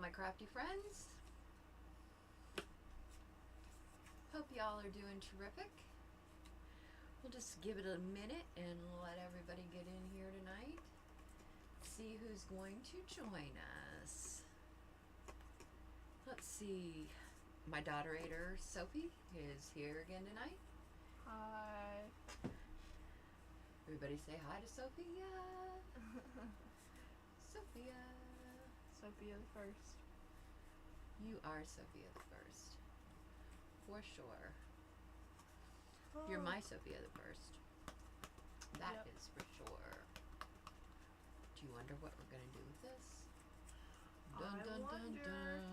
my crafty friends. Hope y'all are doing terrific. We'll just give it a minute and let everybody get in here tonight. See who's going to join us. Let's see. My daughter-ator, Sophie, is here again tonight. Hi. Everybody say hi to Sophia. Sophia. Sophia the First. You are Sophia the First. For sure. You're my Sophia the First. That is for sure. Do you wonder what we're going to do with this? Dun, I dun, wonder. dun, dun.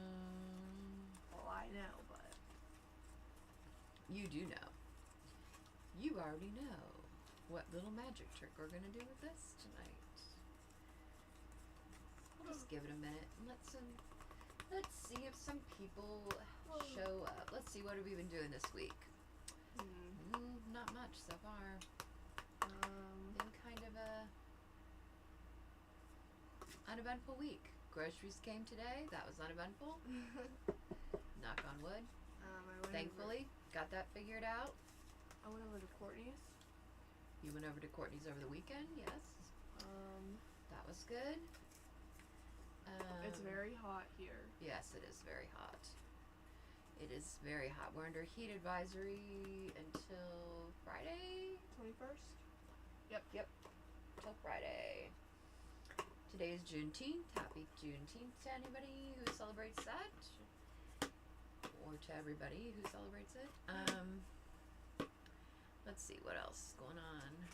Well, I know, but... You do know. You already know what little magic trick we're going to do with this tonight. We'll just give it a minute and let's see if some people show up. Let's see, what have we been doing this week? Not much so far. Been kind of a uneventful week. Groceries came today. That was uneventful. Knock on wood. Thankfully, got that figured out. I went over to Courtney's. You went over to Courtney's over the weekend, yes. That was good. It's very hot here. Yes, it is very hot. It is very hot. We're under heat advisory until Friday? 21st? Yep. Till Friday. Today is Juneteenth. Happy Juneteenth to anybody who celebrates that. Or to everybody who celebrates it. Let's see what else is going on.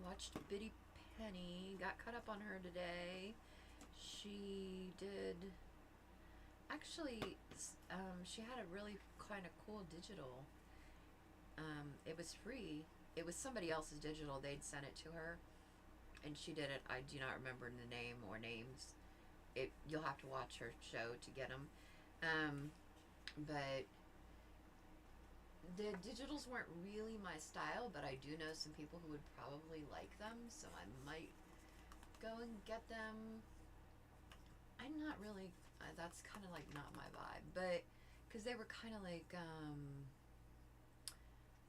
Watched Biddy Penny. Got caught up on her today. She did... Actually, she had a really kind of cool digital. It was free. It was somebody else's digital. They'd sent it to her. And she did it. I do not remember the name or names. You'll have to watch her show to get them. But the digitals weren't really my style, but I do know some people who would probably like them, so I might go and get them. I'm not really, that's kind of like not my vibe, but because they were kind of like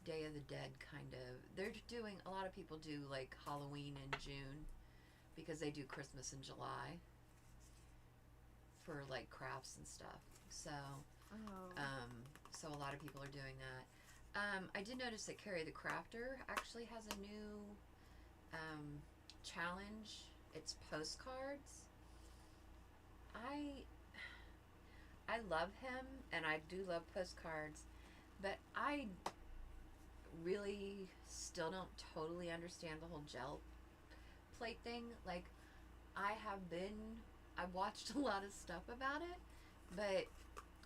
Day of the Dead kind of. They're doing, a lot of people do like Halloween in June because they do Christmas in July for like crafts and stuff. So so a lot of people are doing that. I did notice that Ceri the Crafter actually has a new challenge. It's postcards. I love him and I do love postcards, but I really still don't totally understand the whole gel plate thing. Like I've watched a lot of stuff about it, but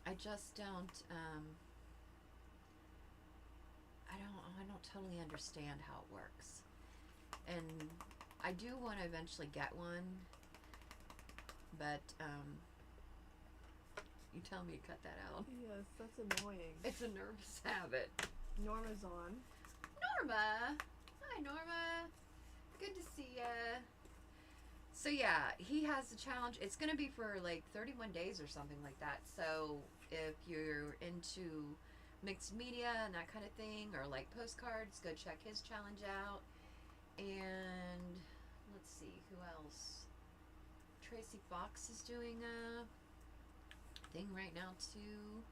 I just don't I don't totally understand how it works. And I do want to eventually get one, but you tell me to cut that out. Yes, that's annoying. It's a nervous habit. Norma's on. Norma! Hi, Norma. Good to see ya. So yeah, he has the challenge. It's going to be for like 31 days or something like that. So if you're into mixed media and that kind of thing, or like postcards, go check his challenge out. And let's see, who else? Tracy Fox is doing a thing right now too.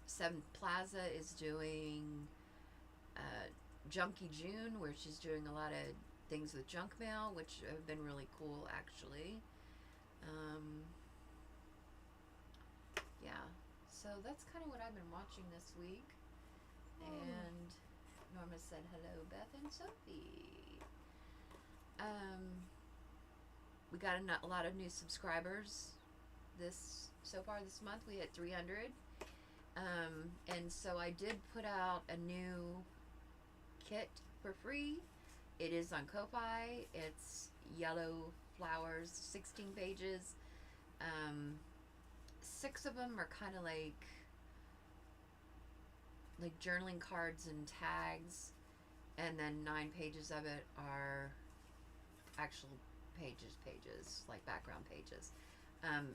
Seventh Plaza is doing Junkie June, where she's doing a lot of things with junk mail, which have been really cool actually. Yeah, so that's kind of what I've been watching this week. And Norma said hello, Beth and Sophie. We got a lot of new subscribers so far this month. We hit 300. And so I did put out a new kit for free. It is on Ko-Fi. It's yellow flowers, 16 pages. 6 of them are kind of like journaling cards and tags, and then 9 pages of it are actual pages, like background pages.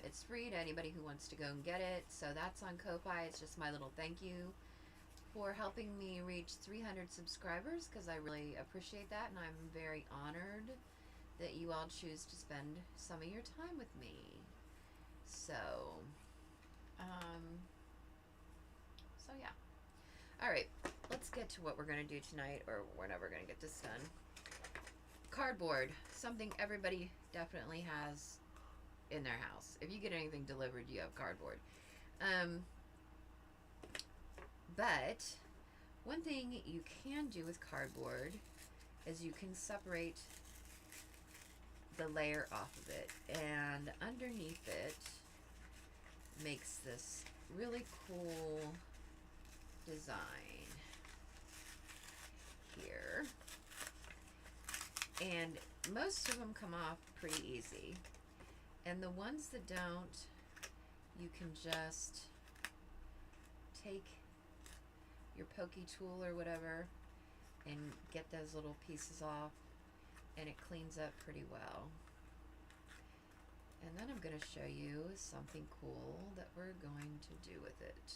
It's free to anybody who wants to go and get it. So that's on Ko-Fi. It's just my little thank you for helping me reach 300 subscribers, because I really appreciate that, and I'm very honored that you all choose to spend some of your time with me. So, so yeah. All right, let's get to what we're gonna do tonight, or we're never gonna get this done. Cardboard, something everybody definitely has in their house. If you get anything delivered, you have cardboard. But one thing you can do with cardboard is you can separate the layer off of it, and underneath it makes this really cool design here. And most of them come off pretty easy. And the ones that don't, you can just take your pokey tool or whatever and get those little pieces off, and it cleans up pretty well. And then I'm going to show you something cool that we're going to do with it.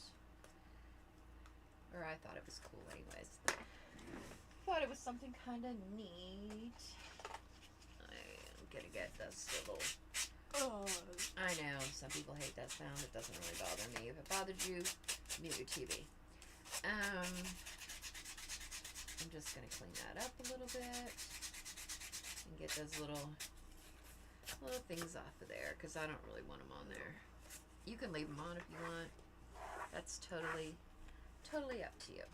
Or I thought it was cool anyways. Thought it was something kind of neat. I'm going to get this little... I know, some people hate that sound. It doesn't really bother me. If it bothered you, mute your TV. I'm just going to clean that up a little bit and get those little things off of there, because I don't really want them on there. You can leave them on if you want. That's totally up to you.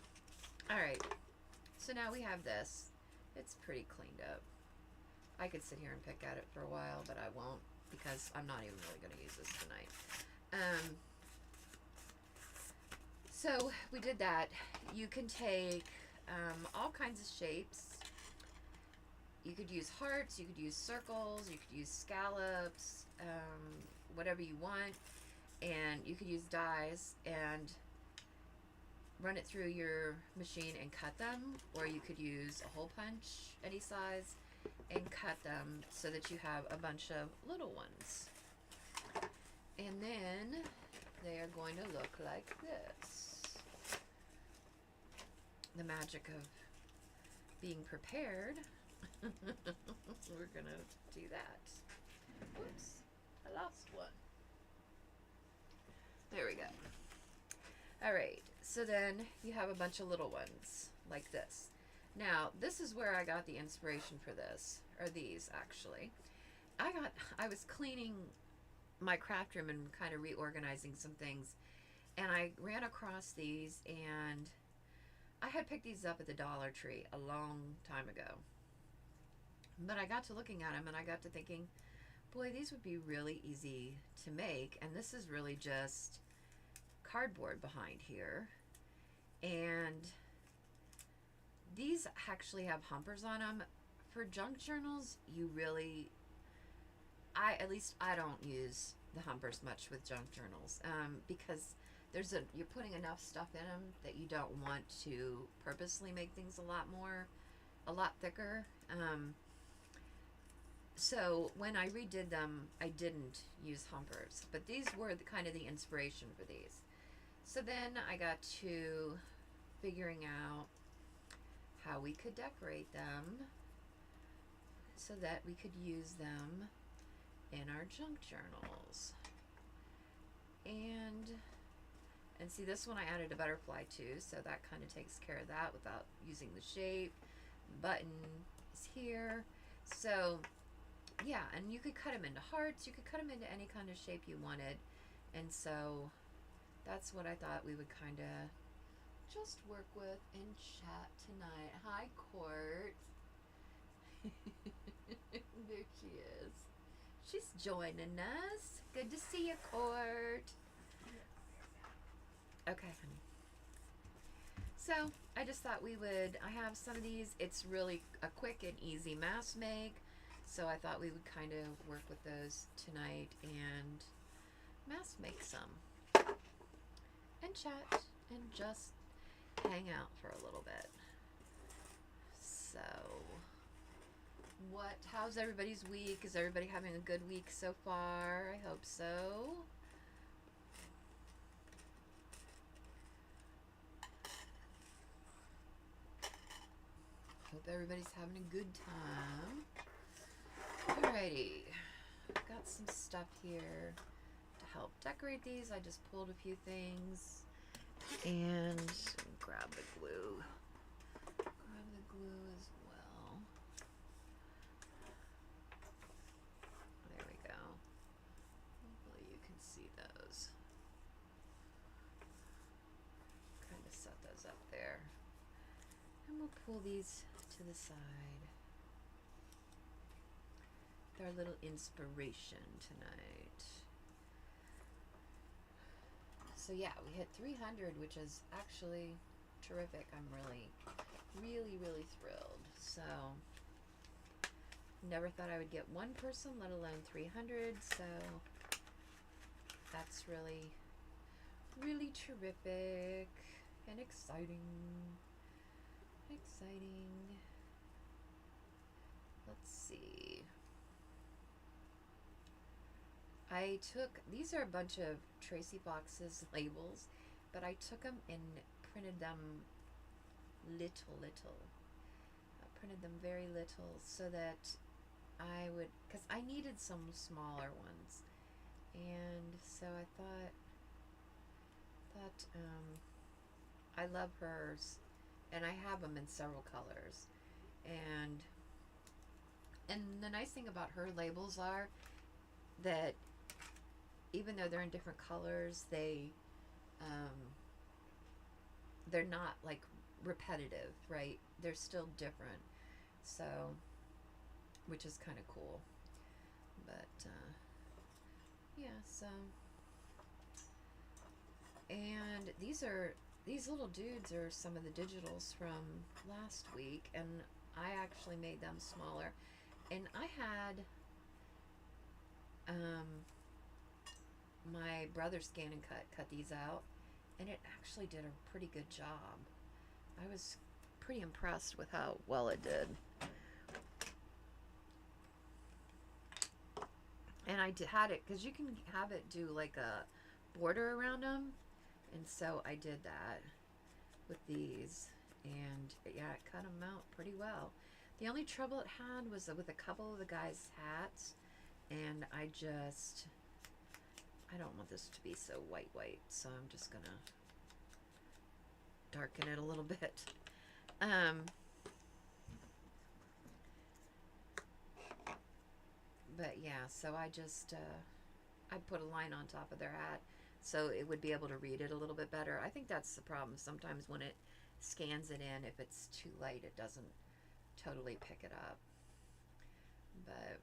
Alright, so now we have this. It's pretty cleaned up. I could sit here and pick at it for a while, but I won't, because I'm not even really going to use this tonight. So we did that. You can take all kinds of shapes. You could use hearts, you could use circles, you could use scallops, whatever you want. And you could use dies and run it through your machine and cut them, or you could use a hole punch, any size, and cut them so that you have a bunch of little ones. And then they are going to look like this. The magic of being prepared. We're gonna do that. Oops, I lost one. There we go. Alright, so then you have a bunch of little ones like this. Now, this is where I got the inspiration for this, or these actually. I was cleaning my craft room and kind of reorganizing some things, and I ran across these, and I had picked these up at the Dollar Tree a long time ago. But I got to looking at them, and I got to thinking, boy, these would be really easy to make, and this is really just cardboard behind here. And these actually have humpers on them. For junk journals, you really, at least I don't use the humpers much with junk journals, because you're putting enough stuff in them that you don't want to purposely make things a lot thicker. So when I redid them, I didn't use humpers, but these were kind of the inspiration for these. So then I got to figuring out how we could decorate them so that we could use them in our junk journals. And see, this one I added a butterfly to, so that kind of takes care of that without using the shape. Button is here. So yeah, and you could cut them into hearts, you could cut them into any kind of shape you wanted. And so that's what I thought we would kind of just work with in chat tonight. Hi, Court. There she is. She's joining us. Good to see you, Court. Okay, honey. So I just thought I have some of these. It's really a quick and easy mask make. So I thought we would kind of work with those tonight and mask make some. And chat and just hang out for a little bit. So How's everybody's week? Is everybody having a good week so far? I hope so. Hope everybody's having a good time. Alrighty. Got some stuff here to help decorate these. I just pulled a few things. And grab the glue. Grab the glue as well. There we go. Hopefully you can see those. Kind of set those up there. And we'll pull these to the side. With our little inspiration tonight. So yeah, we hit 300, which is actually terrific. I'm really, really, really thrilled. So, never thought I would get one person, let alone 300. So, that's really, really terrific and exciting. Exciting. Let's see. I took, these are a bunch of Tracy Fox's labels, but I took them and printed them little. I printed them very little so that I would, because I needed some smaller ones. And so I thought I love hers, and I have them in several colors. And the nice thing about her labels are that even though they're in different colors, they're not like repetitive, right? They're still different, so, which is kind of cool. But yeah, so, and these little dudes are some of the digitals from last week, and I actually made them smaller, and I had my brother scan and cut these out, and it actually did a pretty good job. I was pretty impressed with how well it did. And I had it, because you can have it do like a border around them, and so I did that with these, and yeah, it cut them out pretty well. The only trouble it had was with a couple of the guys' hats, and I don't want this to be so white, so I'm just gonna darken it a little bit. But yeah, so I just, I put a line on top of their hat so it would be able to read it a little bit better. I think that's the problem. Sometimes when it scans it in, if it's too light, it doesn't totally pick it up. But,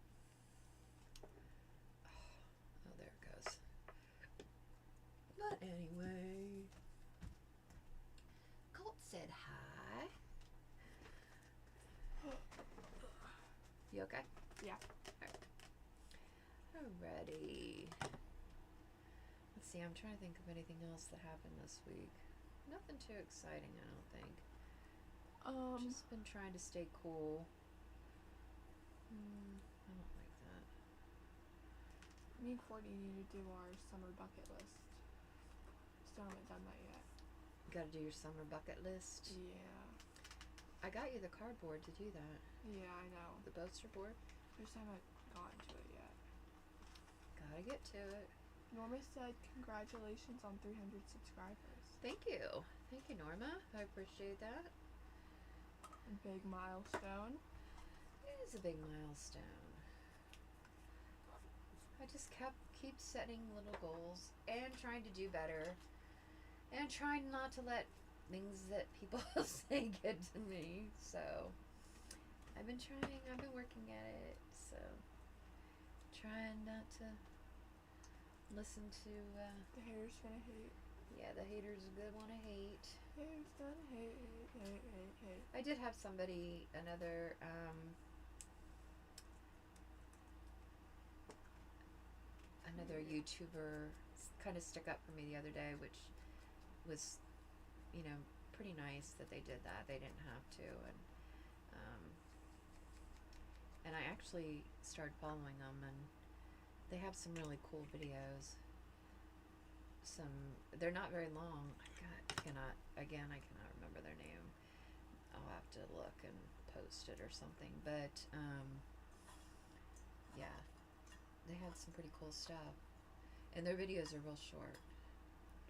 oh, there it goes. But anyway, Colt said hi. You okay? Yeah. Alrighty. Let's see, I'm trying to think of anything else that happened this week. Nothing too exciting, I don't think. Just been trying to stay cool. I don't like that. Me and Courtney need to do our summer bucket list. Still haven't done that yet. You gotta do your summer bucket list. Yeah. I got you the cardboard to do that. Yeah, I know. The poster board. Just haven't gotten to it yet. Gotta get to it. Norma said congratulations on 300 subscribers. Thank you. Thank you, Norma. I appreciate that. A big milestone. It is a big milestone. I just keep setting little goals and trying to do better and trying not to let things that people say get to me. So I've been working at it. So trying not to listen to The haters gonna hate. yeah, the haters are gonna wanna hate. Haters gonna hate. I did have somebody, another YouTuber kind of stick up for me the other day, which was, you know, pretty nice that they did that. They didn't have to, and actually started following them, and they have some really cool videos. They're not very long. I cannot remember their name. I'll have to look and post it or something. But yeah, they had some pretty cool stuff, and their videos are real short.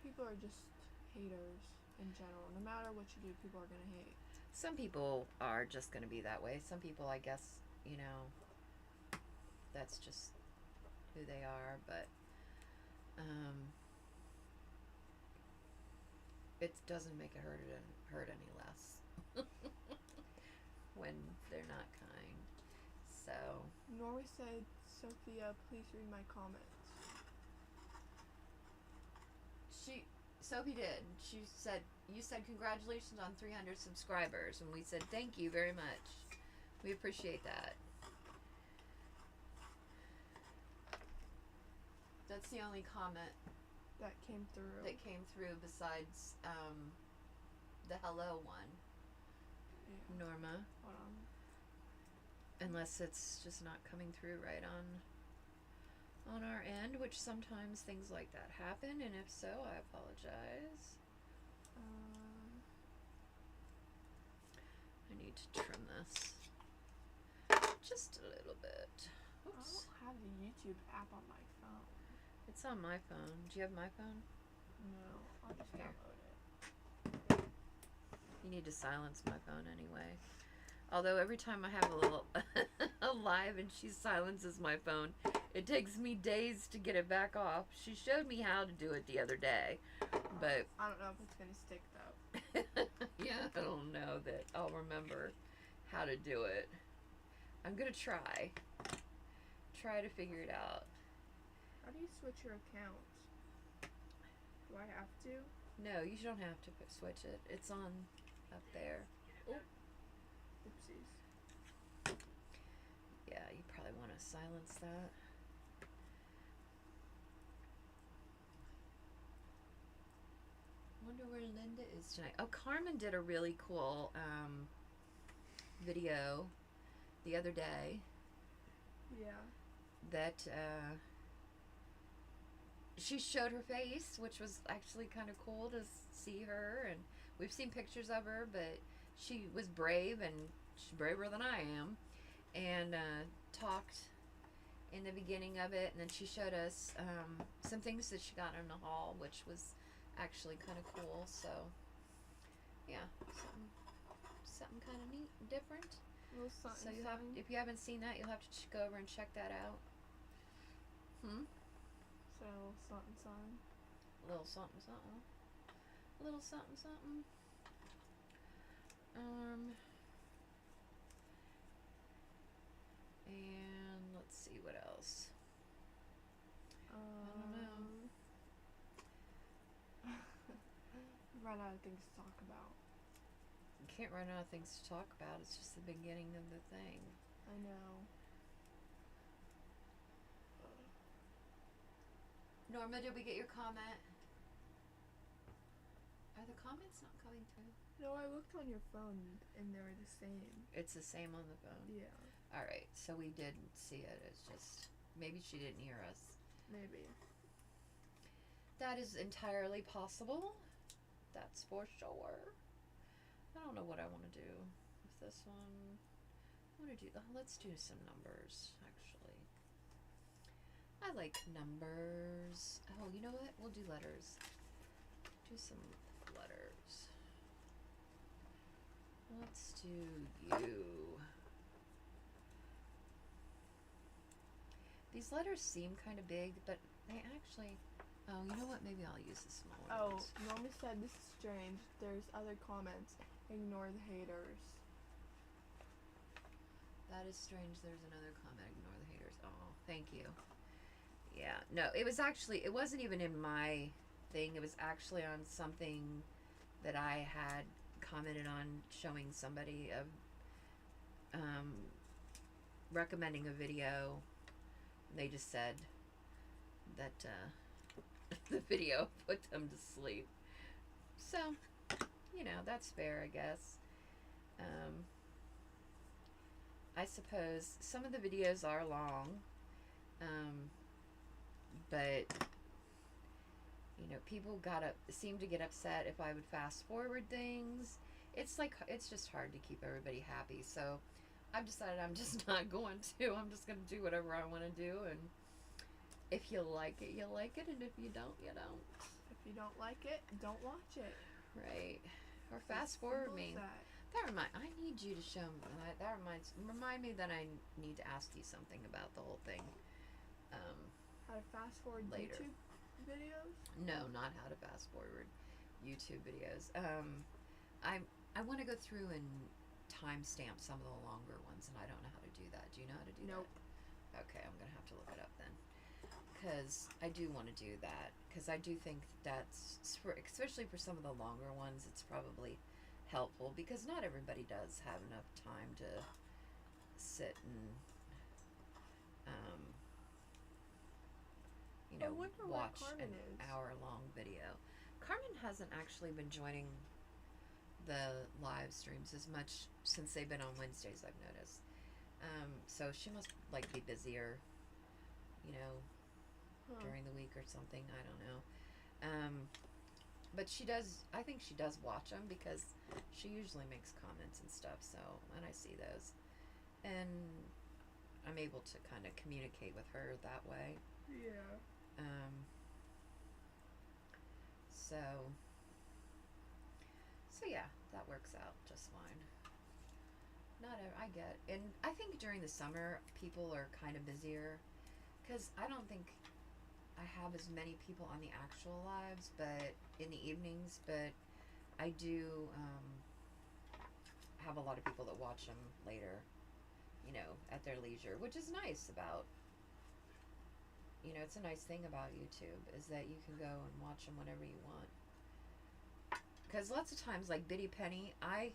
People are just haters in general. No matter what you do, people are gonna hate. Some people are just going to be that way. Some people, I guess, that's just who they are. But it doesn't make it hurt any less when they're not kind. So Norway said, Sophia, please read my comments. Sophie did. She said, you said congratulations on 300 subscribers, and we said thank you very much. We appreciate that. That's the only comment that came through besides the hello one. Yeah. Norma. Hold on. Unless it's just not coming through right on our end, which sometimes things like that happen, and if so, I apologize. I need to trim this just a little bit. Oops. I don't have the YouTube app on my phone. It's on my phone. Do you have my phone? No, I'll just Here. download it. You need to silence my phone anyway. Although every time I have a little a live and she silences my phone, it takes me days to get it back off. She showed me how to do it the other day, but I don't know if it's gonna stick though. yeah, I don't know that I'll remember how to do it. I'm gonna try to figure it out. How do you switch your account? Do I have to? No, you don't have to switch it. It's on up there. Oh. Oopsies. Yeah, you probably want to silence that. Wonder where Linda is tonight. Oh, Carmen did a really cool video the other day. Yeah. That she showed her face, which was actually kind of cool to see her, and we've seen pictures of her, but she was brave, and she's braver than I am, and talked in the beginning of it, and then she showed us some things that she got in the haul, which was actually kind of cool. So yeah, something kind of neat and different. So you have, if you haven't seen that, you'll have to go over and check that out. So something. Little something something. Little something something. And let's see what else. I don't know. Run out of things to talk about. You can't run out of things to talk about. It's just the beginning of the thing. I know. Norma, did we get your comment? Are the comments not coming through? No, I looked on your phone and they were the same. It's the same on the phone? Yeah. Alright, so we didn't see it. It's just, maybe she didn't hear us. Maybe. That is entirely possible. That's for sure. I don't know what I want to do with this one. I want to do, let's do some numbers, actually. I like numbers. Oh, you know what? We'll do letters. Do some letters. Let's do you. These letters seem kind of big, but they actually... Oh, you know what? Maybe I'll use the small ones. Oh, Norma said this is strange. There's other comments. Ignore the haters. That is strange. There's another comment. Ignore the haters. Oh, thank you. Yeah. No, it was actually... It wasn't even in my thing. It was actually on something that I had commented on, showing somebody of... recommending a video. They just said that the video put them to sleep. So, you know, that's fair, I guess. I suppose some of the videos are long, but you know, people seem to get upset if I would fast forward things. It's just hard to keep everybody happy. So I've decided I'm just not going to. I'm just going to do whatever I want to do, and if you like it, you like it, and if you don't, you don't. If you don't like it, don't watch it. Right. Or fast forward me. I need you to show me. Remind me that I need to ask you something about the whole thing. How to fast forward later. YouTube videos? No, not how to fast forward YouTube videos. I want to go through and timestamp some of the longer ones, and I don't know how to do that. Do you know how to do Nope. that? Okay, I'm gonna have to look it up then, because I do want to do that. Because I do think especially for some of the longer ones, it's probably helpful, because not everybody does have enough time to sit and I wonder what watch Carmen an is. hour-long video. Carmen hasn't actually been joining the live streams as much since they've been on Wednesdays, I've noticed. So she must be busier, during the week or something. I don't know. But I think she does watch them, because she usually makes comments and stuff. So, and I see those, and I'm able to kind of communicate with her that way. Yeah. So yeah, that works out just fine. And I think during the summer people are kind of busier, because I don't think I have as many people on the actual lives, but in the evenings, but I do have a lot of people that watch them later, at their leisure, which is nice about, it's a nice thing about YouTube, is that you can go and watch them whenever you want. Because lots of times, like Biddy Penny, I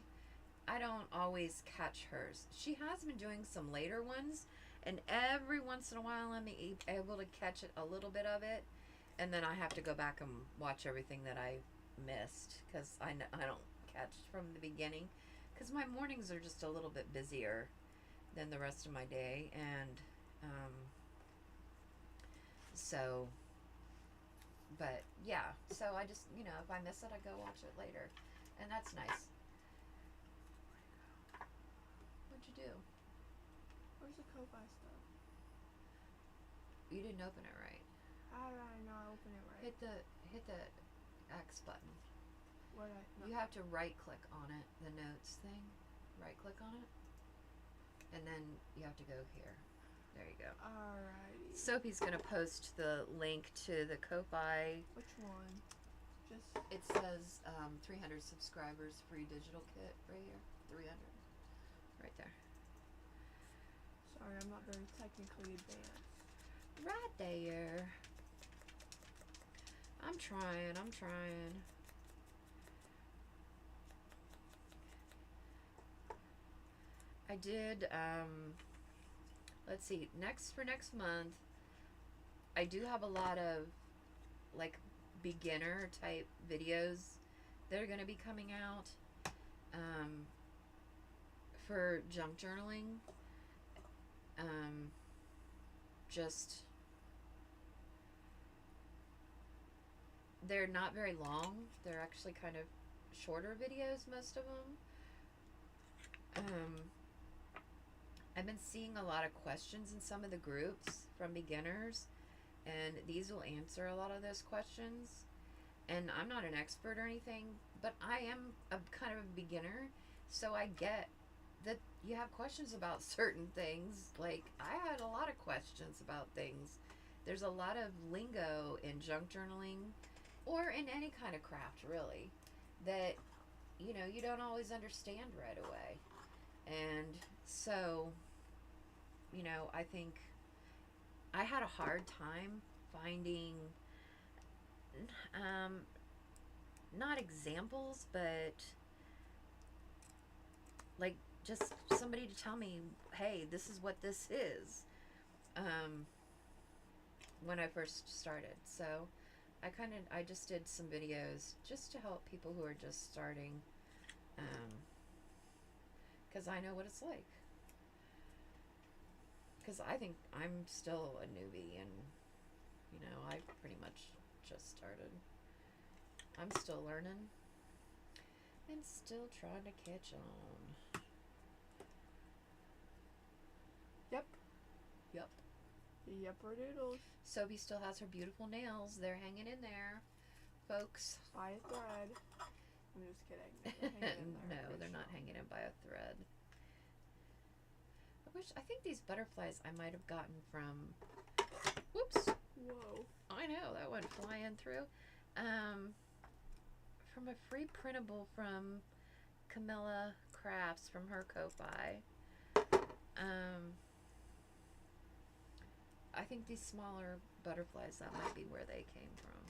don't always catch hers. She has been doing some later ones, and every once in a while I'm able to catch a little bit of it, and then I have to go back and watch everything that I missed, because I don't catch from the beginning, because my mornings are just a little bit busier than the rest of my day, and so, but yeah, so I just, if I miss it, I go watch it later, and that's nice. What'd you do? Where's the Ko-Fi stuff? You didn't open it right. How did I not open it right? Hit the X button. What You have to right click on it, the notes thing. Right click on it, and then you have to go here. There you go. Alrighty. Sophie's gonna post the link to the Ko-Fi. Which one? Just. It says 300 subscribers free digital kit right here. 300. Right there. Sorry, I'm not very technically advanced. Right there. I'm trying. I did, let's see, for next month, I do have a lot of, beginner type videos that are going to be coming out, for junk journaling. They're not very long. They're actually kind of shorter videos, most of them. I've been seeing a lot of questions in some of the groups from beginners, and these will answer a lot of those questions. And I'm not an expert or anything, but I am a kind of a beginner, so I get that you have questions about certain things. Like, I had a lot of questions about things. There's a lot of lingo in junk journaling, or in any kind of craft, really, that, you don't always understand right away. And so, I think I had a hard time finding, not examples, but just somebody to tell me, hey, this is what this is, when I first started. So I just did some videos just to help people who are just starting, because I know what it's like. because I think I'm still a newbie, and I pretty much just started. I'm still learning and still trying to catch on. Yep. Yep. Yepper doodles. Sophie still has her beautiful nails. They're hanging in there, folks. By a thread. I'm just kidding. They're hanging in there. No, they're not hanging in by a thread. I think these butterflies I might have gotten from, whoops. Whoa. I know, that went flying through. From a free printable from Camilla Crafts from her Ko-Fi. I think these smaller butterflies, that might be where they came from.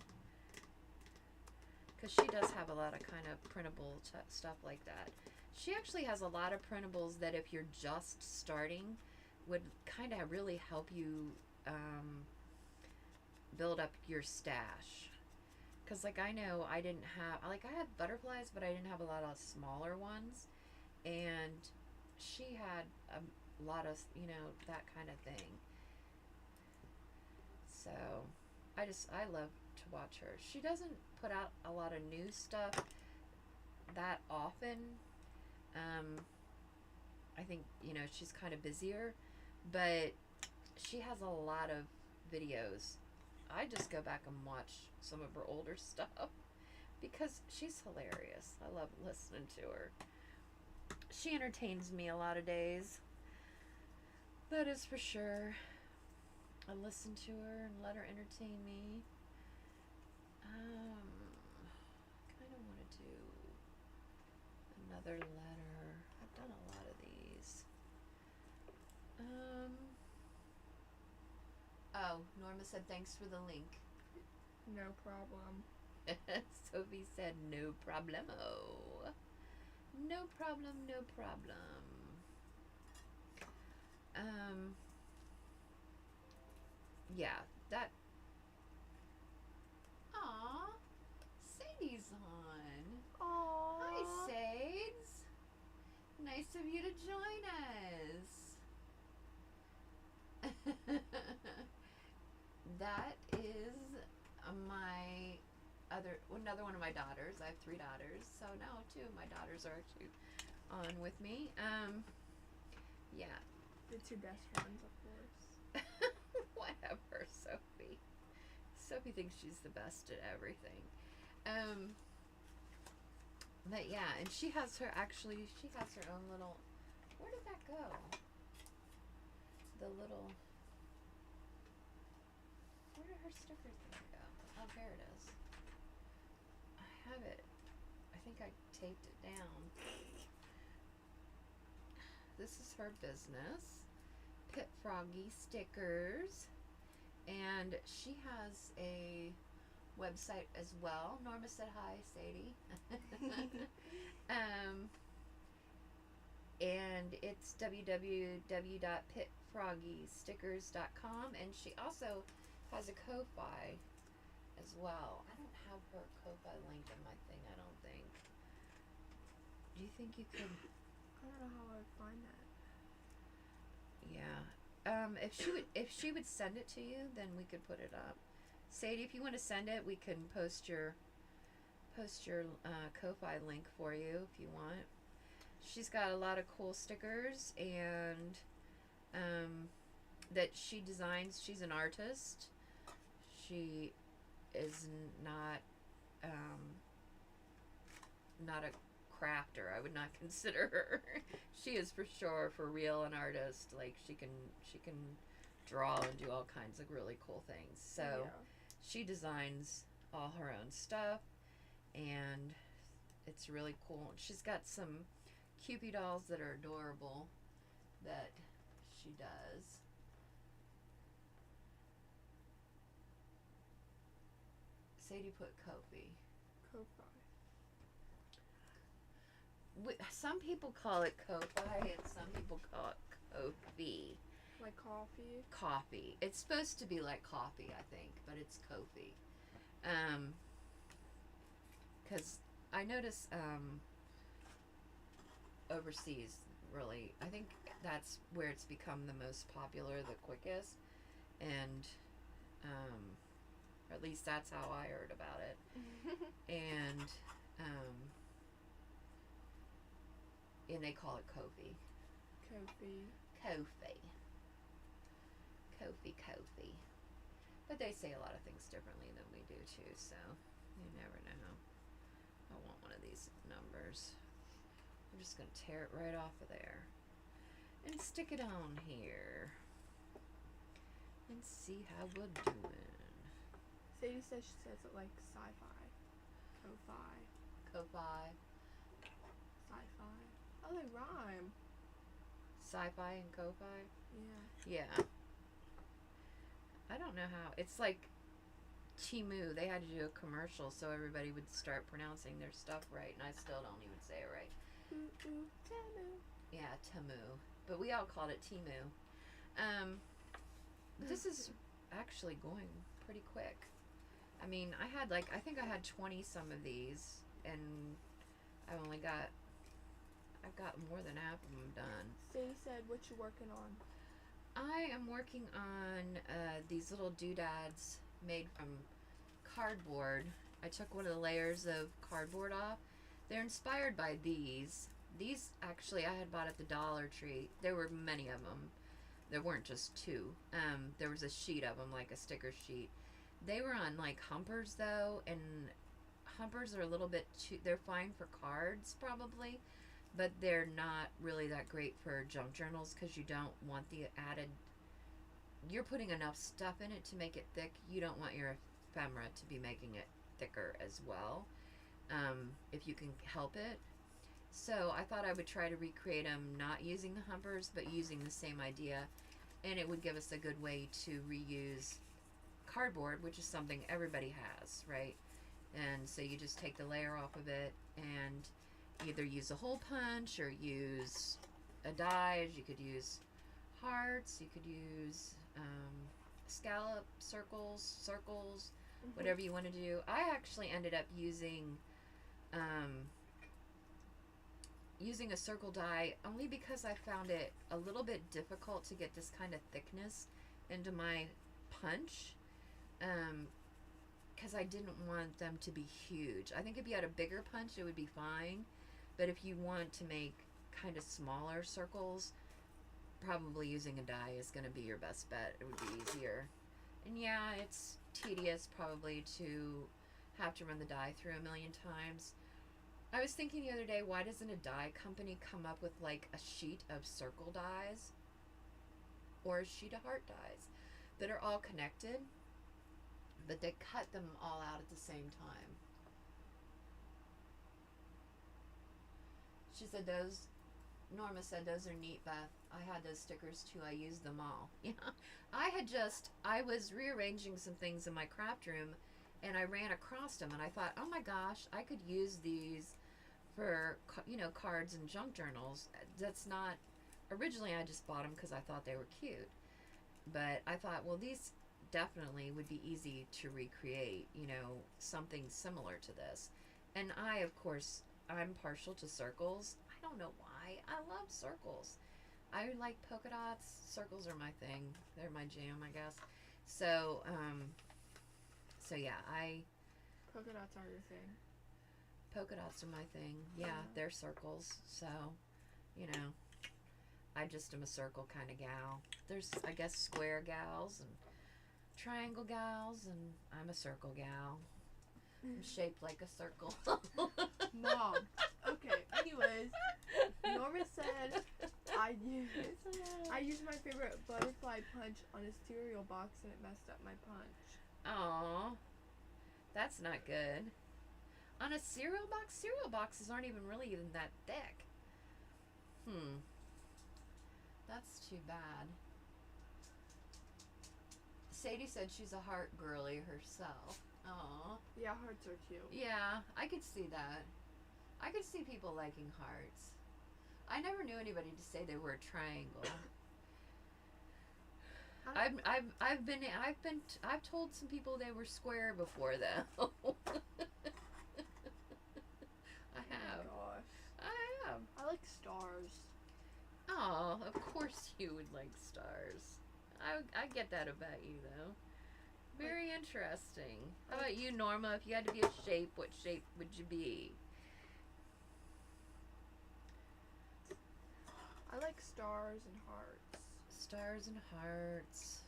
Because she does have a lot of kind of printable stuff like that. She actually has a lot of printables that if you're just starting would kind of really help you build up your stash. Because like I know I didn't have, like I had butterflies, but I didn't have a lot of smaller ones. And she had a lot of, that kind of thing. So I love to watch her. She doesn't put out a lot of new stuff that often. I think, she's kind of busier, but she has a lot of videos. I just go back and watch some of her older stuff because she's hilarious. I love listening to her. She entertains me a lot of days. That is for sure. I listen to her and let her entertain me. Kind of want to do another letter. I've done a lot of these. Oh, Norma said thanks for the link. No problem. Sophie said no problemo. No problem, no problem. Yeah, that. Aw, Sadie's on. Aww. Hi, Sades. Nice of you to join us. That is another one of my daughters. I have 3 daughters, so now 2 of my daughters are actually on with me. Yeah. The 2 best friends, of course. Whatever, Sophie. Sophie thinks she's the best at everything. But yeah, and she has her own little, where did that go? The little, where did her sticker thing go? Oh, there it is. I have it. I think I taped it down. This is her business. Pit Froggy Stickers. And she has a website as well. Norma said hi, Sadie. And it's www.pitfroggystickers.com, and she also has a Ko-Fi as well. I don't have her Ko-Fi link in my thing, I don't think. Do you think you could? I don't know how I would find that. Yeah. If she would send it to you, then we could put it up. Sadie, if you want to send it, we can post your Ko-Fi link for you if you want. She's got a lot of cool stickers and that she designs. She's an artist. She is not a crafter. I would not consider her. She is for sure, for real, an artist. Like she can draw and do all kinds of really cool things. So Yeah. she designs all her own stuff, and it's really cool. She's got some Cupid dolls that are adorable that she does. Sadie put Kofi. Ko-Fi. Some people call it Ko-Fi and some people call it Kofi. Like coffee. Coffee. It's supposed to be like coffee, I think, but it's Kofi. Because I notice overseas really. I think that's where it's become the most popular, the quickest, and or at least that's how I heard about it. And um, and they call it Kofi. Kofi. Kofi. Kofi. Kofi. But they say a lot of things differently than we do too, so you never know. I want one of these numbers. I'm just gonna tear it right off of there and stick it on here and see how we're doing. Sadie says she says it like sci-fi. Ko-fi. Ko-fi. Sci-fi. Oh, they rhyme. Sci-fi and ko-fi? Yeah. Yeah. I don't know how. It's like Timu. They had to do a commercial so everybody would start pronouncing their stuff right, and I still don't even say it right. Tamu. Yeah, Timu. But we all called it Timu. This is actually going pretty quick. I mean, I think I had 20 some of these, and I've got more than half of them done. Sadie said, what you working on? I am working on these little doodads made from cardboard. I took one of the layers of cardboard off. They're inspired by these. These actually I had bought at the Dollar Tree. There were many of them. There weren't just two. There was a sheet of them, like a sticker sheet. They were on like humpers though, and humpers are a little bit too, they're fine for cards probably, but they're not really that great for junk journals because you don't want the added, you're putting enough stuff in it to make it thick. You don't want your ephemera to be making it thicker as well, if you can help it. So I thought I would try to recreate them not using the humpers but using the same idea, and it would give us a good way to reuse cardboard, which is something everybody has, right? And so you just take the layer off of it and either use a hole punch or use a die. You could use hearts, you could use scallop circles, whatever you want to do. I actually ended up using a circle die only because I found it a little bit difficult to get this kind of thickness into my punch, because I didn't want them to be huge. I think if you had a bigger punch it would be fine, but if you want to make kind of smaller circles, probably using a die is going to be your best bet. It would be easier. And yeah, it's tedious probably to have to run the die through a million times. I was thinking the other day, why doesn't a die company come up with like a sheet of circle dies or a sheet of heart dies that are all connected, but they cut them all out at the same time? She said Norma said those are neat, Beth. I had those stickers too. I used them all. Yeah, I was rearranging some things in my craft room and I ran across them and I thought, oh my gosh, I could use these for, cards and junk journals. That's not, originally I just bought them because I thought they were cute. But I thought, well, these definitely would be easy to recreate, something similar to this. And of course, I'm partial to circles. I don't know why. I love circles. I like polka dots. Circles are my thing. They're my jam, I guess. So yeah, Polka dots are your thing. Polka dots are my thing. Yeah, they're circles. So, I just am a circle kind of gal. There's, I guess, square gals and triangle gals, and I'm a circle gal. I'm shaped like a circle. Mom. Okay, anyways, Norma said I used my favorite butterfly punch on a cereal box and it messed up my punch. Aw, that's not good. On a cereal boxes aren't even really even that thick. That's too bad. Sadie said she's a heart girly herself. Aw. Yeah, hearts are cute. Yeah, I could see that. I could see people liking hearts. I never knew anybody to say they were a triangle. I've told some people they were square before though. I have. Oh my gosh. I have. I like stars. Oh, of course you would like stars. I get that about you, though. Very interesting. How about you, Norma? If you had to be a shape, what shape would you be? I like stars and hearts. Stars and hearts.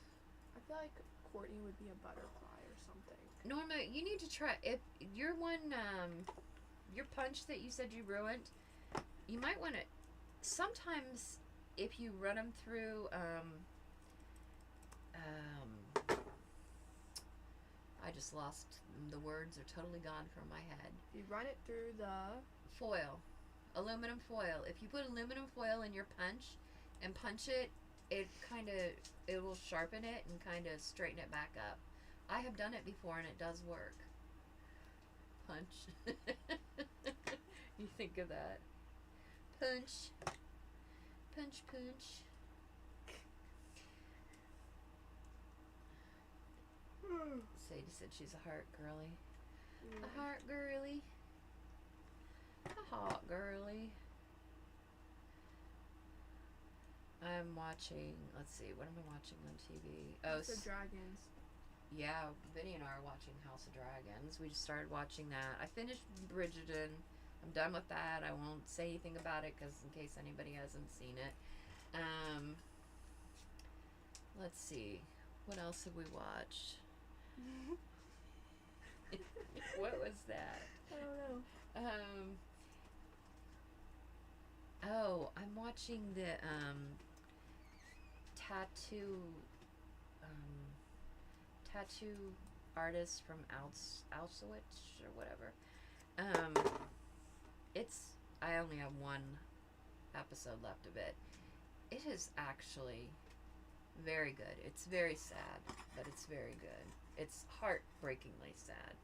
I feel like Courtney would be a butterfly or something. Norma, you need to try. If your one, your punch that you said you ruined, you might want to. Sometimes, if you run them through, I just lost the words. Are totally gone from my head. If you run it through the Foil, aluminum foil. If you put aluminum foil in your punch and punch it, it will sharpen it and kind of straighten it back up. I have done it before and it does work. Punch. You think of that. Punch. Punch, punch. Sadie said she's a heart girly. A heart girly. A hot girly. I'm watching, let's see, what am I watching on TV? House of Dragons. Yeah, Vinny and I are watching House of Dragons. We just started watching that. I finished Bridgerton. I'm done with that. I won't say anything about it because in case anybody hasn't seen it. Let's see. What else have we watched? What was that? I don't know. Oh, I'm watching the tattoo artist from Auschwitz or whatever. I only have one episode left of it. It is actually very good. It's very sad, but it's very good. It's heartbreakingly sad,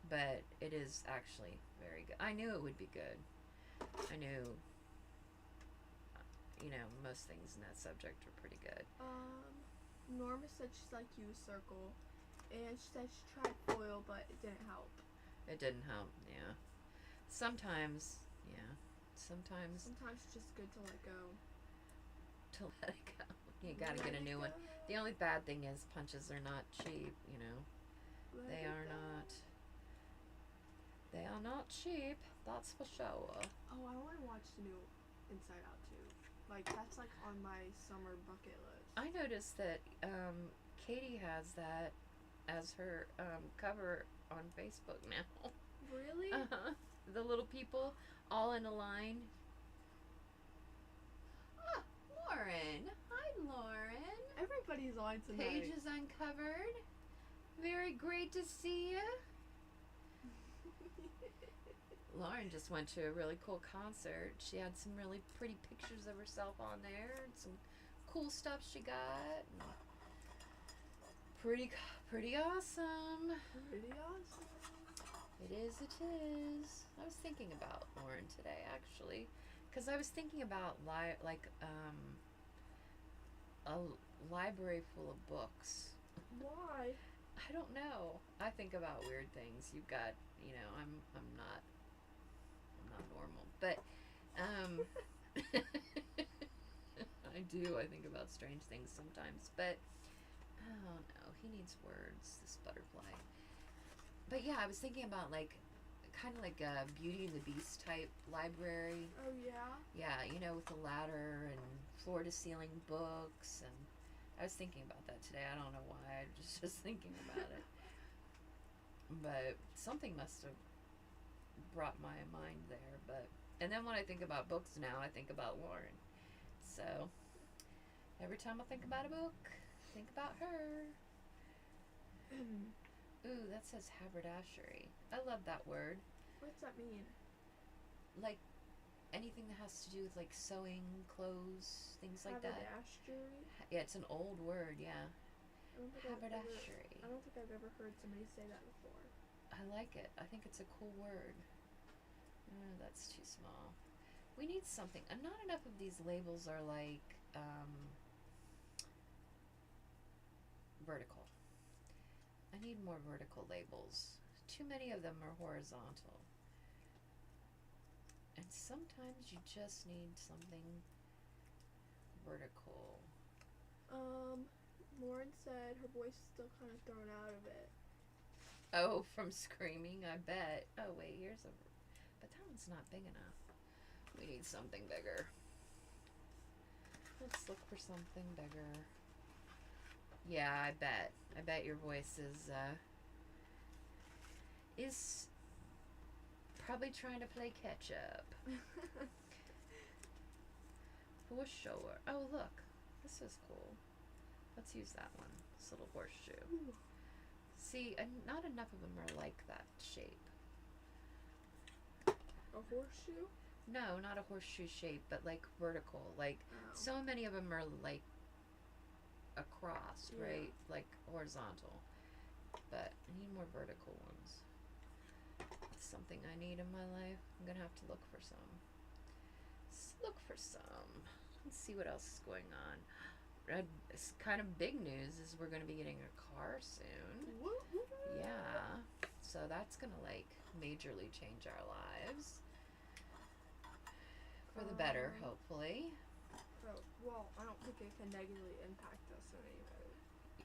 but it is actually very good. I knew it would be good. I knew, most things in that subject are pretty good. Norma said she's like you, circle, and she said she tried foil, but it didn't help. It didn't help, yeah. Sometimes, yeah. Sometimes it's just good to let go. To let it go. You gotta get a new one. The only bad thing is punches are not cheap, They are not. They are not cheap, that's for sure. Oh, I want to watch the new Inside Out too. Like, that's like on my summer bucket list. I noticed that Katie has that as her cover on Facebook now. Really? Uh-huh. The little people all in a line. Ah, Lauren. Hi, Lauren. Everybody's on tonight. Pages uncovered. Very great to see you. Lauren just went to a really cool concert. She had some really pretty pictures of herself on there and some cool stuff she got. Pretty awesome. Pretty awesome. It is. I was thinking about Lauren today, actually, because I was thinking about a library full of books. Why? I don't know. I think about weird things. You've got, I'm not normal, but I do. I think about strange things sometimes, but oh no, he needs words. This butterfly. But yeah, I was thinking about kind of like a Beauty and the Beast type library. Oh yeah. Yeah, with the ladder and floor to ceiling books, and I was thinking about that today. I don't know why. I was just thinking about it. But something must have brought my mind there. And then when I think about books now, I think about Lauren. So every time I think about a book, I think about her. Ooh, that says haberdashery. I love that word. What's that mean? Like anything that has to do with sewing, clothes, things like that. Haberdashery? Yeah, it's an old word, yeah. Haberdashery. I don't think I've ever heard somebody say that before. I like it. I think it's a cool word. That's too small. We need something. Not enough of these labels are vertical. I need more vertical labels. Too many of them are horizontal. And sometimes you just need something vertical? Lauren said her voice is still kind of thrown out of it. Oh, from screaming, I bet. Oh, wait, here's a... But that one's not big enough. We need something bigger. Let's look for something bigger. Yeah, I bet. I bet your voice is probably trying to play catch up. For sure. Oh, look. This is cool. Let's use that one. This little horseshoe. Ooh. See, not enough of them are like that shape. A horseshoe? No, not a horseshoe shape, but like vertical. Like, so many of them are like across, right? Like horizontal. But I need more vertical ones. It's something I need in my life. I'm gonna have to look for some. Let's look for some. Let's see what else is going on. It's kind of big news is we're gonna be getting a car soon. Yeah. So that's gonna like majorly change our lives. For the better, hopefully. Well, I don't think it can negatively impact us in any way.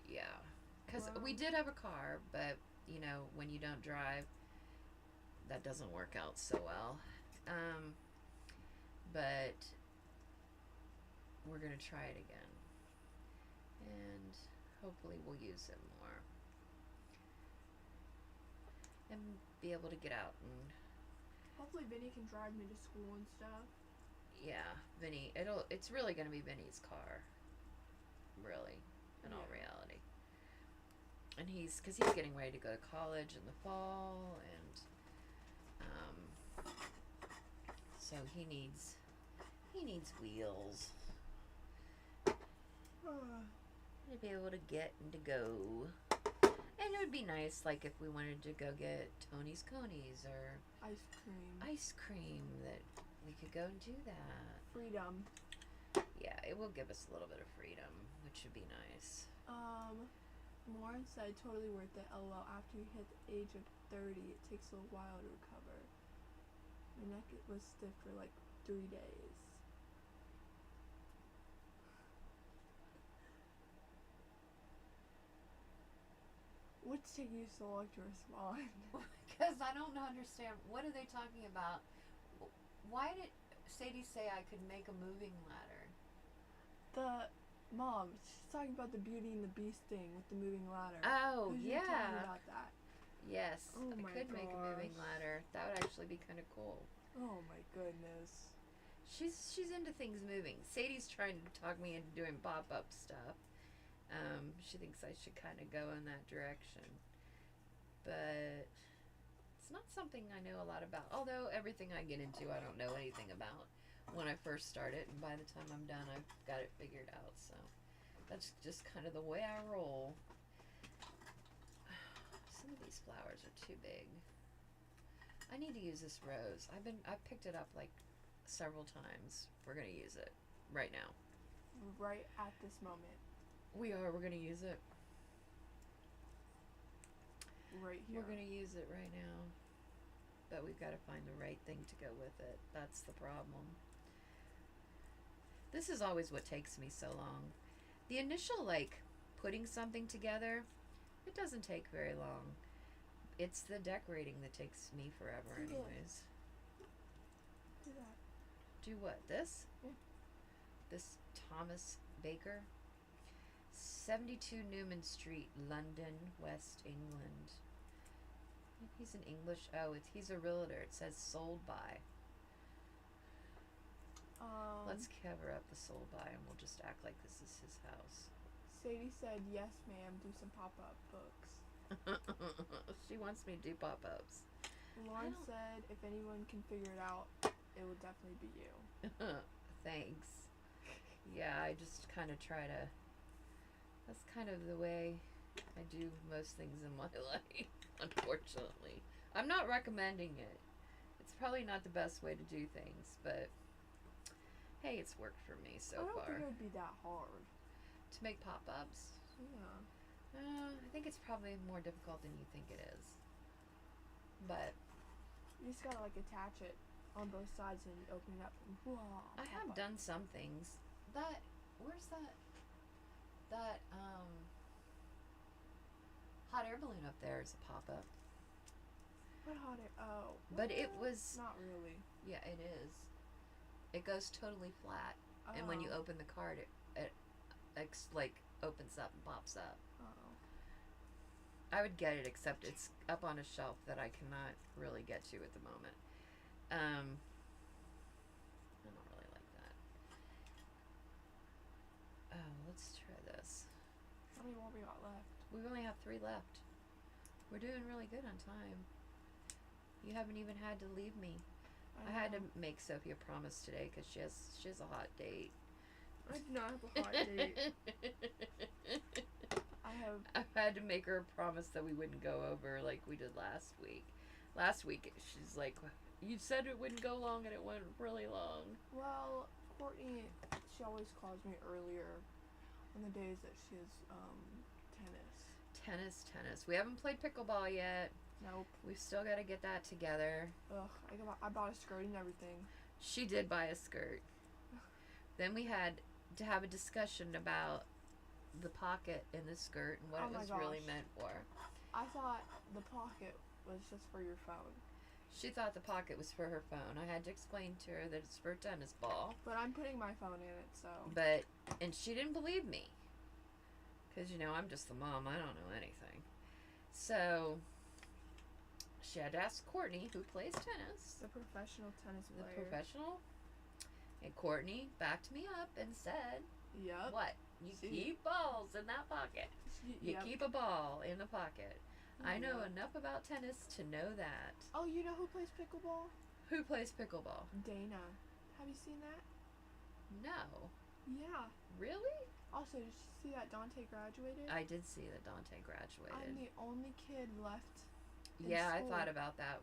Yeah. Because we did have a car, but, you know, when you don't drive, that doesn't work out so well. But we're going to try it again. And hopefully we'll use it more. And be able to get out and... Hopefully Vinny can drive me to school and stuff. Yeah, Vinny. It's really going to be Vinny's car. Really, in all reality. And because he's getting ready to go to college in the fall, and so he needs wheels to be able to get and to go. And it would be nice, like, if we wanted to go get Tony's Conies or ice cream, that we could go and do that. Freedom. Yeah, it will give us a little bit of freedom, which would be nice. Lauren said totally worth it. LOL. After you hit the age of 30, it takes a while to recover. My neck was stiff for like 3 days. What's taking you so long to respond? Because I don't understand. What are they talking about? Why did Sadie say I could make a moving ladder? Mom, she's talking about the Beauty and the Beast thing with the moving ladder. Oh, yeah. Talking about that. Yes, oh I could make a moving ladder. That would actually be kind of cool. Oh my goodness. She's into things moving. Sadie's trying to talk me into doing pop-up stuff. She thinks I should kind of go in that direction. But it's not something I know a lot about. Although everything I get into I don't know anything about when I first start it. And by the time I'm done, I've got it figured out. So that's just kind of the way I roll. Some of these flowers are too big. I need to use this rose. I've picked it up like several times. We're going to use it right now. Right at this moment. We're going to use it. Right here. We're going to use it right now. But we've got to find the right thing to go with it. That's the problem. This is always what takes me so long. The initial, like, putting something together, it doesn't take very long. It's the decorating that takes me forever anyways. Do that. Do what? This? Yeah. This Thomas Baker? 72 Newman Street, London, West England. He's an English... Oh, he's a realtor. It says sold by. Let's cover up the sold by and we'll just act like this is his house. Sadie said, yes, ma'am, do some pop-up books. She wants me to do pop-ups. Lauren said, if anyone can figure it out, it will definitely be you. Thanks. Yeah, I just kind of try to... That's kind of the way I do most things in my life, unfortunately. I'm not recommending it. It's probably not the best way to do things, but hey, it's worked for me so far. I don't think it would be that hard. To make pop-ups? Yeah. I think it's probably more difficult than you think it is. But you just gotta like attach it on both sides and open it up. And, I have done some things. That where's that hot air balloon up there is a pop-up. What hot air? Oh. But it was, Not really. yeah, it is. It goes totally flat. And when you Oh. open the card, it like opens up and pops up. Oh. I would get it, except it's up on a shelf that I cannot really get to at the moment. I don't really like that. Oh, let's try this. How many more we got left? We only have 3 left. We're doing really good on time. You haven't even had to leave me. I had to make Sophie a promise today because she has a hot date. I do not have a hot date. I had to make her a promise that we wouldn't go over like we did last week. Last week she's like, you said it wouldn't go long and it went really long. Well, Courtney, she always calls me earlier on the days that she has Tennis. We haven't played pickleball yet. Nope. We've still got to get that together. Ugh, I bought a skirt and everything. She did buy a skirt. Then we had to have a discussion about the pocket in the skirt and what Oh it my was gosh. really meant for. I thought the pocket was just for your phone. She thought the pocket was for her phone. I had to explain to her that it's for a tennis ball. But I'm putting my phone in it, so. And she didn't believe me. Because, I'm just the mom. I don't know anything. So, she had to ask Courtney, who plays tennis. The professional tennis The player. professional. And Courtney backed me up and said, Yep. what? You keep balls in that pocket. You keep a ball in the pocket. I know enough about tennis to know that. Oh, you know who plays pickleball? Who plays pickleball? Dana. Have you seen that? No. Yeah. Really? Also, did you see that Dante graduated? I did see that Dante graduated. I'm the only kid left in Yeah, I school. thought about that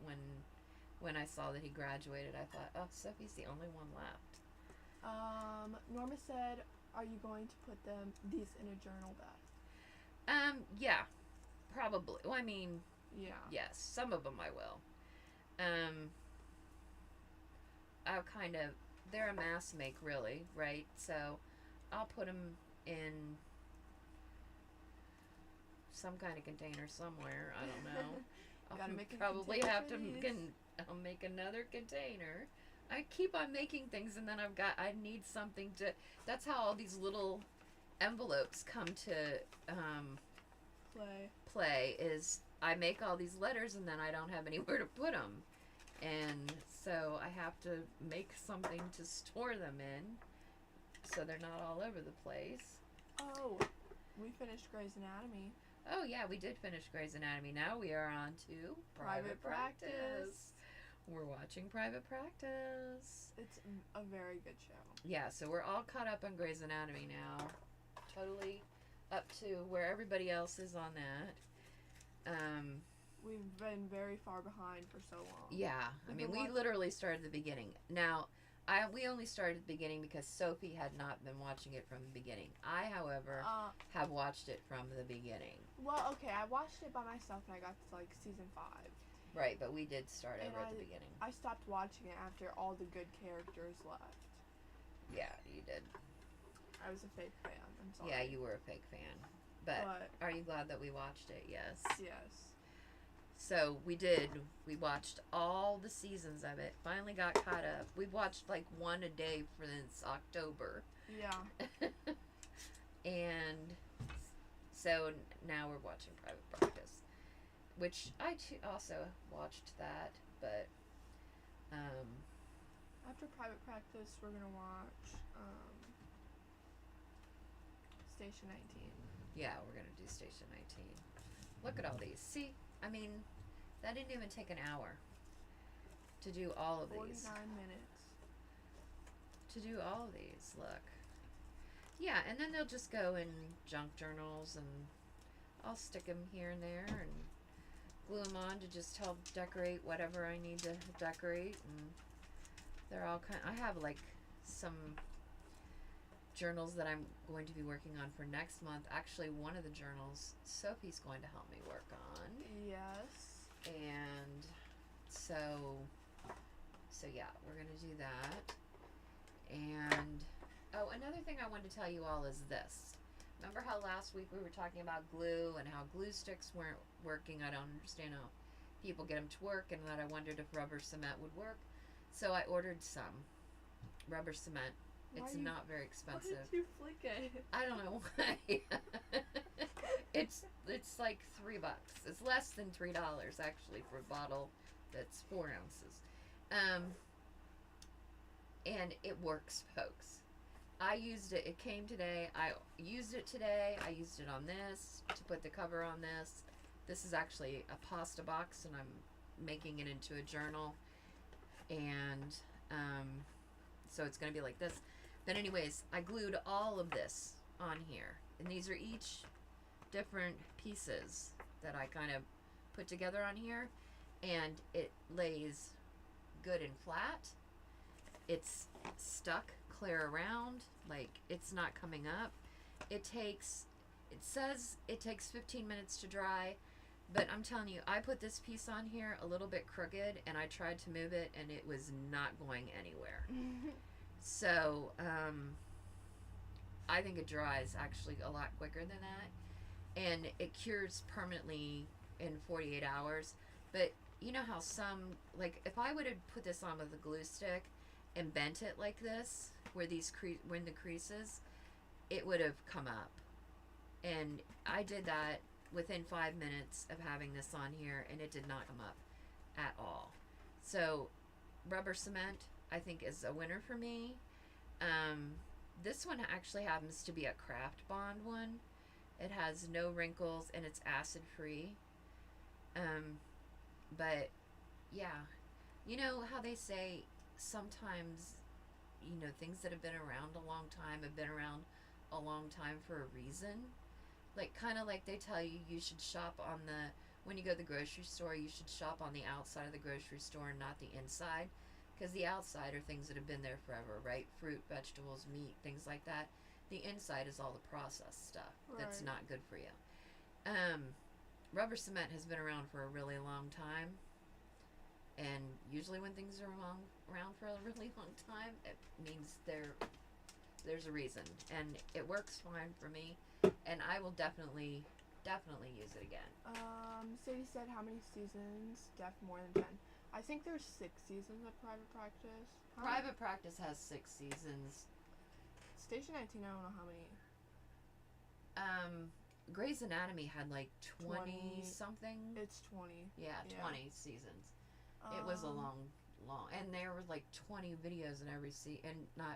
when I saw that he graduated. I thought, oh, Sophie's the only one left. Norma said, are you going to put these in a journal bag? Yeah, probably. Well, I mean, Yeah. yes, some of them I will. They're a mass make, really, right? So, I'll put them in some kind of container somewhere. I don't know. Gotta I'll make a probably container have for to. these. I'll make another container. I keep on making things, and then I need something to. That's how all these little envelopes come to play. Is I make all these letters, and then I don't have anywhere to put them, and so I have to make something to store them in, so they're not all over the place. Oh, we finished Grey's Anatomy. Oh yeah, we did finish Grey's Anatomy. Now we are on to Private Practice. We're watching Private Practice. It's a very good show. Yeah, so we're all caught up on Grey's Anatomy now. Totally up to where everybody else is on that. We've been very far behind for so long. Yeah, I mean, we literally started at the beginning. Now, we only started at the beginning because Sophie had not been watching it from the beginning. I, however, have watched it from the beginning. Well, okay, I watched it by myself and I got to like season 5. Right, but we did start over at the beginning. I stopped watching it after all the good characters left. Yeah, you did. I was a fake fan. I'm sorry. Yeah, you were a fake fan. But are you glad that we watched it? Yes. Yes. So we did. We watched all the seasons of it. Finally got caught up. We've watched like one a day since October. Yeah. And so now we're watching Private Practice, which I also watched that, but after Private Practice, we're gonna watch Station 19. Yeah, we're gonna do Station 19. Look at all these. See, I mean, that didn't even take an hour to do all of 49 these. minutes. To do all of these, look. Yeah, and then they'll just go in junk journals, and I'll stick them here and there and glue them on to just help decorate whatever I need to decorate. And they're all I have like some journals that I'm going to be working on for next month. Actually, one of the journals Sophie's going to help me work on. Yes. And so yeah, we're gonna do that. And Oh, another thing I wanted to tell you all is this. Remember how last week we were talking about glue and how glue sticks weren't working? I don't understand how people get them to work, and that I wondered if rubber cement would work. So I ordered some rubber cement. It's not very expensive. Why did you flick it? I don't know why. it's like $3. It's less than $3 actually for a bottle that's 4 ounces. And it works, folks. I used it. It came today. I used it today. I used it on this to put the cover on this. This is actually a pasta box, and I'm making it into a journal. And so it's going to be like this. But anyways, I glued all of this on here. And these are each different pieces that I kind of put together on here. And it lays good and flat. It's stuck clear around, like it's not coming up. It says it takes 15 minutes to dry, but I'm telling you, I put this piece on here a little bit crooked, and I tried to move it, and it was not going anywhere. So I think it dries actually a lot quicker than that, and it cures permanently in 48 hours. But you know how some, like if I would have put this on with a glue stick and bent it like this, where these when the creases, it would have come up. And I did that within 5 minutes of having this on here, and it did not come up at all. So rubber cement, I think, is a winner for me. This one actually happens to be a Craft Bond one. It has no wrinkles, and it's acid free. But yeah, you know how they say sometimes, you know, things that have been around a long time have been around a long time for a reason. Like, kind of like they tell you should shop on when you go to the grocery store, you should shop on the outside of the grocery store and not the inside. Because the outside are things that have been there forever, right? Fruit, vegetables, meat, things like that. The inside is all the processed stuff that's not good for you. Rubber cement has been around for a really long time. And usually when things are around for a really long time, it means there's a reason. And it works fine for me. And I will definitely use it again. Sadie said how many seasons? More than 10. I think there's 6 seasons of Private Practice. Private Practice has 6 seasons. Station 19, I don't know how many. Grey's Anatomy had like 20 something. It's 20. Yeah, 20 seasons. It was a long, and there were like 20 videos in every season, not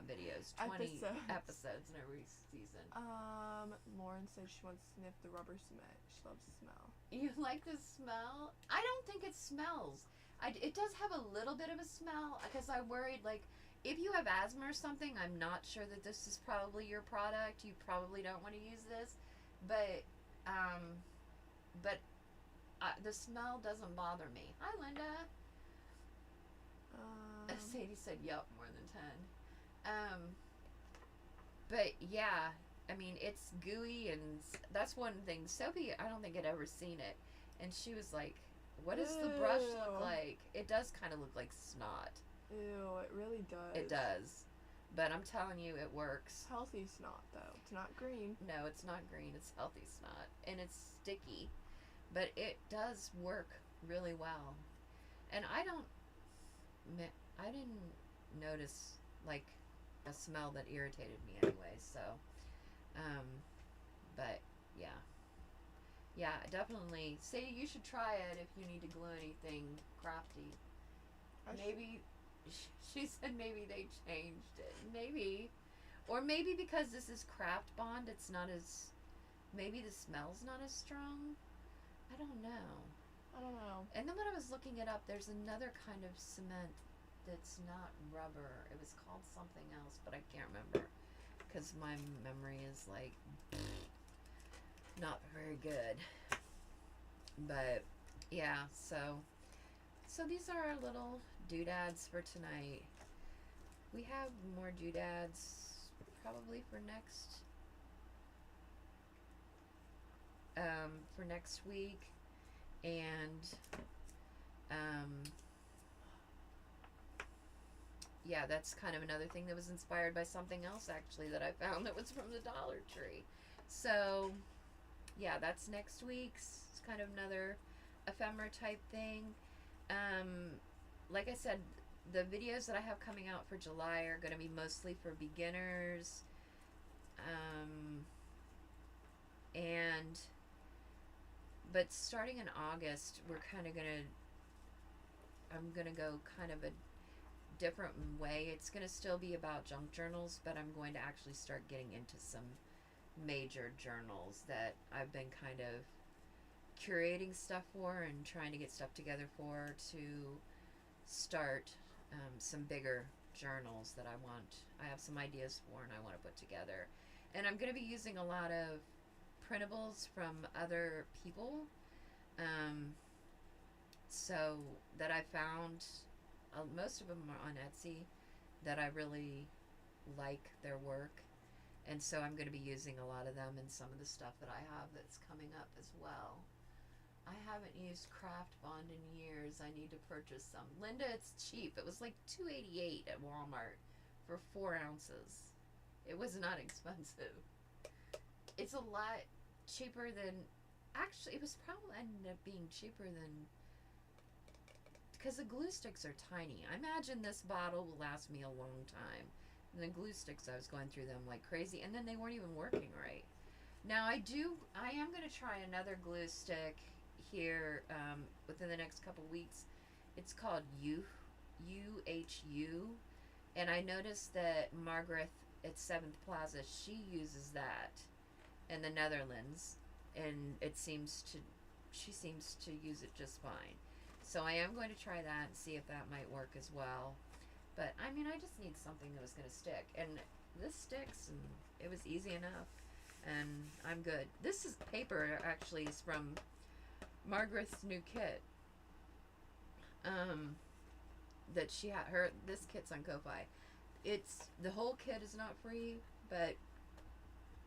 videos, 20 episodes in every season. Lauren said she wants to sniff the rubber cement. She loves the smell. You like the smell? I don't think it smells. It does have a little bit of a smell, because I worried, like, if you have asthma or something, I'm not sure that this is probably your product. You probably don't want to use this, but the smell doesn't bother me. Hi, Linda. Sadie said, yup, more than 10. But yeah, I mean, it's gooey, and that's one thing. Sophie, I don't think had ever seen it, and she was like, what does the brush look like? It does kind of look like snot. Ew, it really does. It does. But I'm telling you, it works. Healthy snot, though. It's not green. No, it's not green. It's healthy snot. And it's sticky. But it does work really well. And I didn't notice, like, a smell that irritated me anyway, so. But, yeah. Yeah, definitely. Sadie, you should try it if you need to glue anything crafty. Maybe, she said maybe they changed it. Maybe. Or maybe because this is Craft Bond, it's not as, maybe the smell's not as strong. I don't know. And then when I was looking it up, there's another kind of cement that's not rubber. It was called something else, but I can't remember. Because my memory is like, not very good. But, yeah, so these are our little doodads for tonight. We have more doodads probably for next week, and yeah, that's kind of another thing that was inspired by something else actually that I found that was from the Dollar Tree. So, yeah, that's next week's. It's kind of another ephemera type thing. Um, like I said, the videos that I have coming out for July are going to be mostly for beginners. Um, and but starting in August, we're kind of I'm gonna go kind of a different way. It's gonna still be about junk journals, but I'm going to actually start getting into some major journals that I've been kind of curating stuff for and trying to get stuff together for, to start some bigger journals that I have some ideas for and I want to put together. And I'm going to be using a lot of printables from other people. So that I found, most of them are on Etsy, that I really like their work. And so I'm going to be using a lot of them in some of the stuff that I have that's coming up as well. I haven't used Craft Bond in years. I need to purchase some. Linda, it's cheap. It was like $2.88 at Walmart for 4 ounces. It was not expensive. It's a lot cheaper than, actually, it was probably ended up being cheaper than, because the glue sticks are tiny. I imagine this bottle will last me a long time. And the glue sticks, I was going through them like crazy, and then they weren't even working right. Now I am going to try another glue stick here within the next couple weeks. It's called UHU, and I noticed that Margaret at 7th Plaza, she uses that in the Netherlands, and she seems to use it just fine. So I am going to try that and see if that might work as well. But I mean, I just need something that was going to stick, and this sticks, and it was easy enough, and I'm good. This is paper, actually, is from Margaret's new kit. That she had this kit's on Ko-Fi. It's, the whole kit is not free, but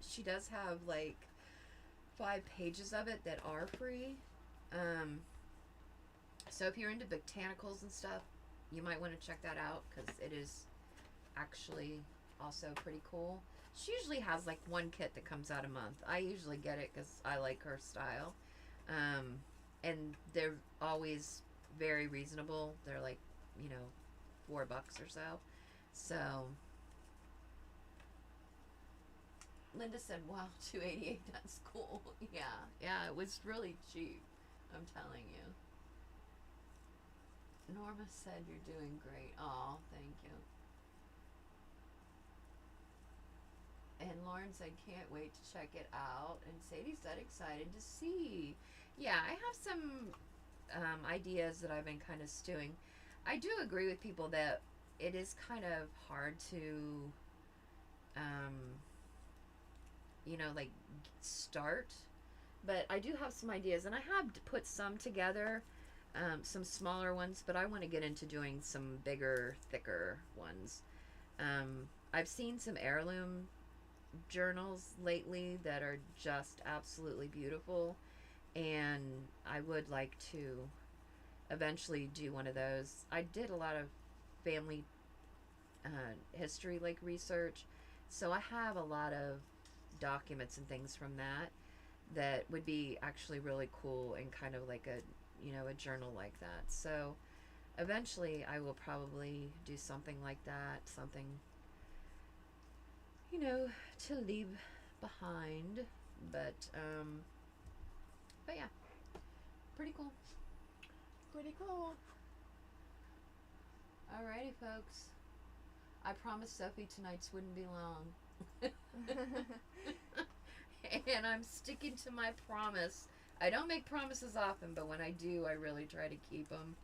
she does have like 5 pages of it that are free. So if you're into botanicals and stuff, you might want to check that out, because it is actually also pretty cool. She usually has like 1 kit that comes out a month. I usually get it because I like her style. And they're always very reasonable. They're like, $4 or so. So Linda said, wow, $2.88, that's cool. Yeah, it was really cheap, I'm telling you. Norma said you're doing great. Aw, thank you. And Lauren said, can't wait to check it out. And Sadie said, excited to see. Yeah, I have some ideas that I've been kind of stewing. I do agree with people that it is kind of hard to, like, start. But I do have some ideas, and I have put some together. Some smaller ones, but I want to get into doing some bigger, thicker ones. I've seen some heirloom journals lately that are just absolutely beautiful, and I would like to eventually do one of those. I did a lot of family history, like, research, so I have a lot of documents and things from that would be actually really cool, and kind of like a journal like that. So eventually I will probably do something like that, something, to leave behind. But yeah, pretty cool. Pretty cool. Alrighty, folks. I promised Sophie tonight's wouldn't be long. And I'm sticking to my promise. I don't make promises often, but when I do, I really try to keep them.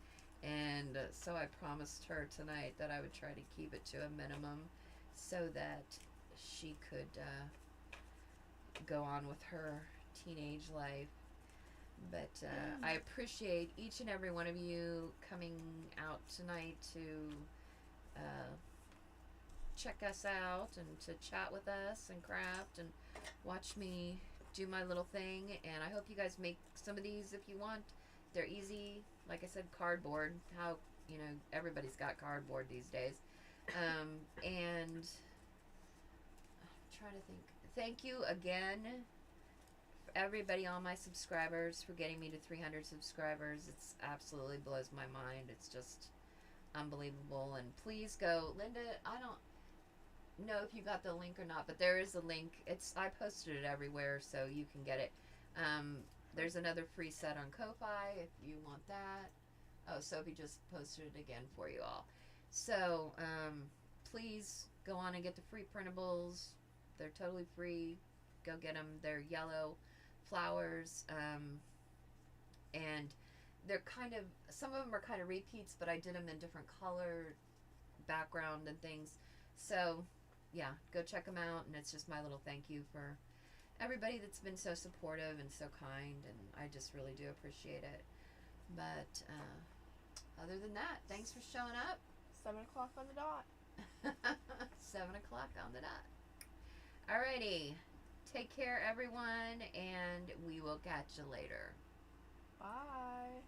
And so I promised her tonight that I would try to keep it to a minimum so that she could go on with her teenage life. But I appreciate each and every one of you coming out tonight to check us out and to chat with us and craft and watch me do my little thing. And I hope you guys make some of these if you want. They're easy. Like I said, cardboard. How, everybody's got cardboard these days. And I'm trying to think. Thank you again, everybody, all my subscribers, for getting me to 300 subscribers. It's absolutely blows my mind. It's just unbelievable. And please go, Linda. I don't know if you got the link or not, but there is a link. I posted it everywhere, so you can get it. There's another free set on Ko-Fi if you want that. Oh, Sophie just posted it again for you all. So please go on and get the free printables. They're totally free. Go get them. They're yellow flowers, and they're kind of, some of them are kind of repeats, but I did them in different color background and things. So yeah, go check them out. And it's just my little thank you for everybody that's been so supportive and so kind, and I just really do appreciate it. But other than that, thanks for showing up. 7 o'clock on the dot. 7 o'clock on the dot. Alrighty. Take care, everyone, and we will catch you later. Bye.